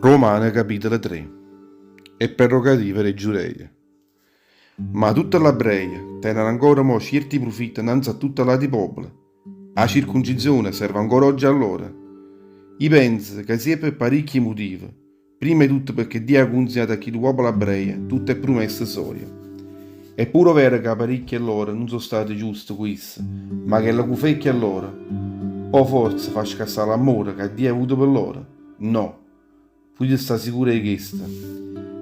Romane capitolo 3. È prerogativa dei giurei. Ma tutta la breia tenen ancora mo certi profitti innanzi a tutta la di popolo. La circoncisione serve ancora oggi allora. Io penso che sia per parecchi motivi. Prima di tutto perché Dio ha consegnato a chi il popolo ebrea tutte le promesse sue. È pure vero che parecchi allora non sono stati giusti questi, ma che la cufecchia allora. O forse fa scassare l'amore che Dio ha avuto per loro? No. Puoi stare sicuro di questo.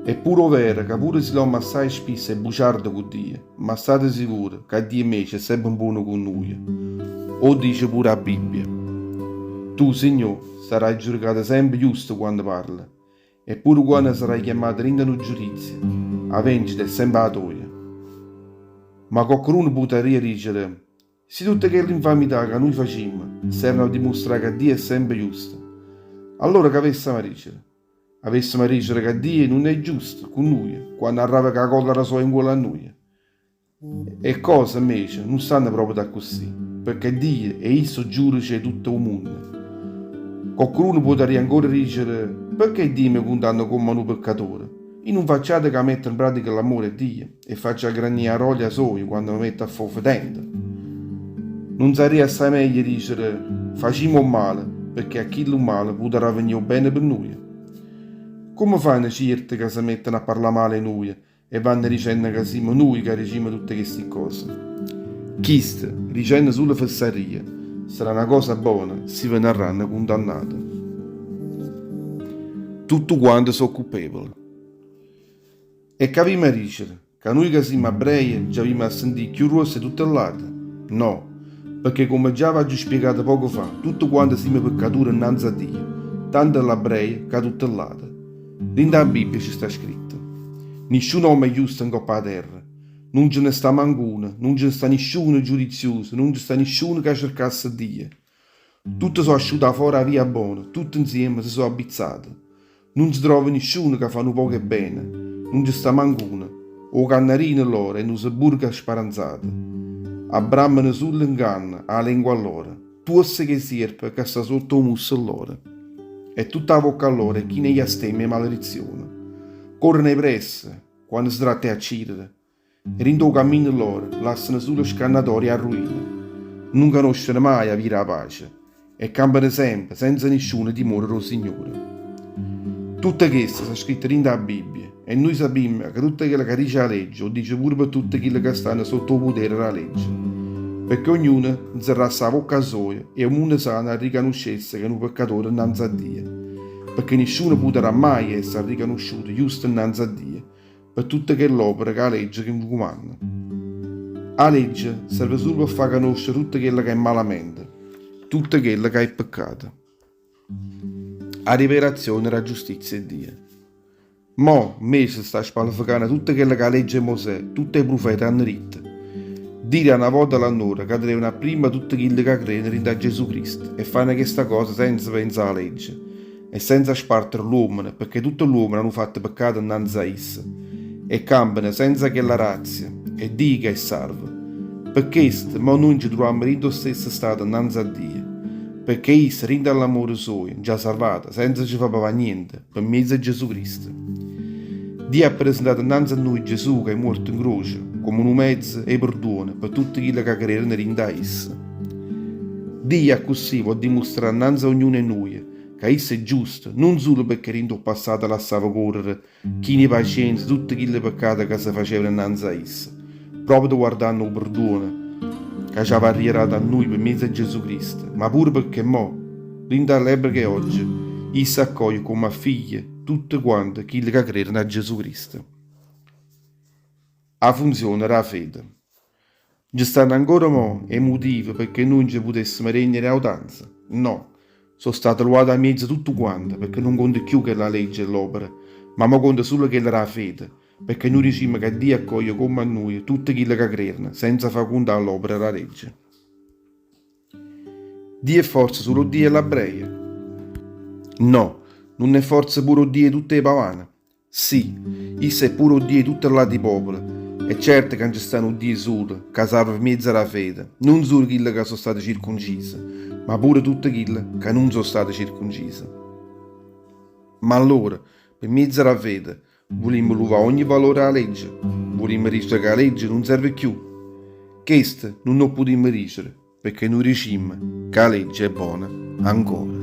È pure vero che pure se l'uomo assai spesso è bugiardo con Dio, ma state sicuri che Dio invece è sempre buono con noi. O dice pure la Bibbia. Tu, Signore, sarai giudicato sempre giusto quando parli, eppure quando sarai chiamato in un giudizio, la vendita è sempre la tua. Ma qualcuno potrebbe dire, se tutte quelle infamità che noi facciamo servono a dimostrare che Dio è sempre giusto, allora che avessimo a dire? Avessimo a dire che Dio non è giusto con noi quando arriva che la collera sua in gola a noi. E cose invece non stanno proprio da così, perché Dio è il giudice di tutto il mondo. Qualcuno potrebbe ancora dire, perché Dio mi condanna come un peccatore? Io non facciate che metta in pratica l'amore di Dio e faccia granire la roglia sua quando mi mette a fuoco fedente. Non sarebbe assai meglio dire, facciamo male, perché a chi lo male potrà venire bene per noi. Come fanno certi che si mettono a parlare male noi e vanno dicendo che siamo noi che regime tutte queste cose? Chiste, dicendo sulle fesserie, sarà una cosa buona, si verranno condannati. Tutto quanto sono colpevoli. E che abbiamo a dire? Che noi che siamo ebrei già abbiamo a sentire più rosse tutte le latte? No, perché come già vi ho spiegato poco fa, tutto quanto siamo peccatori innanzi a Dio, tanto l'ebrei che tutte le latte. Nella Bibbia ci sta scritto: nessun uomo è giusto in coppa a terra, non ce ne sta manco uno, non ce ne sta nessuno giudizioso, non ce ne sta nessuno che cercasse Dio. Tutti sono asciutti fuori a via buona, tutti insieme si sono abbizzati. Non si trova nessuno che fa un poco e bene, non ci sta manco uno, o cannarino loro e non si burga sparanzati. Abrammano sull'inganno a lingua loro, tu se che sierpe che sta sotto un musso loro. E tutta la bocca a loro chi ne stemme e maledizione. Corrono presse quando si tratta a cidere, e rindo cammino loro lasciano solo scannatori a ruina. Non conoscono mai a vivere la pace e campano sempre senza nessuno timore del Signore. Tutte queste sono scritte in la Bibbia e noi sappiamo che tutte quelle che dice la legge o dice pure per tutte quelle che stanno sotto il potere della legge. Perché ognuno zerrà la bocca sua e ognuno sana riconoscesse che è un peccatore innanzi a Dio. Perché nessuno potrà mai essere riconosciuto giusto innanzi a Dio per tutte quelle opere che la legge che comanda. La legge serve solo per far conoscere tutto quello che è malamente, tutto quello che è peccato. La rivelazione della giustizia di Dio. Mo' Mese sta spalficando tutte quelle che la legge di Mosè, tutti i profeti hanno detto. Dire una volta all'ora che devono prima tutti quelli che credono in Gesù Cristo e fanno questa cosa senza pensare alla legge e senza spartere l'uomo perché tutto l'uomo hanno fatto peccato innanzi a esso e cambiano senza che la razza e Dio che è salvo. Per questo ma noi ci troviamo in lo stesso stato innanzi a Dio perché esso rende all'amore suo già salvato senza ci fare niente per mezzo di Gesù Cristo. Dio ha presentato innanzi a noi Gesù che è morto in croce come un mezzo e perdono per tutti quelli che credono in esso. Dio ha così vuol dimostrare innanzi a ognuno di noi che esso è giusto, non solo perché in passato lasciava correre chi ne pazienza tutti quei peccati che si facevano innanzi a esso, proprio guardando il perdono che ci aveva arrivato a noi per mezzo di Gesù Cristo, ma pure perché mo, l'indallebra che oggi, esso accoglie come figlie tutte quante quelli che credono a Gesù Cristo. La funzione della fede. Ci stanno ancora mo e motivi perché noi non ci potessimo regnere a utanza? No, sono stato ruotato a mezzo tutto quanto perché non conta più che la legge e l'opera, ma mo conta solo che la fede, perché noi diciamo che Dio accoglie come a noi tutti quelli che credono, senza far contare l'opera e la legge. Dio è forza solo Dio e l'ebreia? No, non è forza pure Dio e tutte le pavane? Sì, esso è pure Dio e tutte le di popolo. È certo che non ci stanno Dio solo, che salva mezzo la fede, non solo quelli che sono stati circoncisi, ma pure tutti quelli che non sono stati circoncisi. Ma allora, per mezzo della fede, volimmo luvare ogni valore alla legge, volimmo dire che la legge non serve più. Questo non lo potremmo dicere, perché noi diciamo che la legge è buona ancora.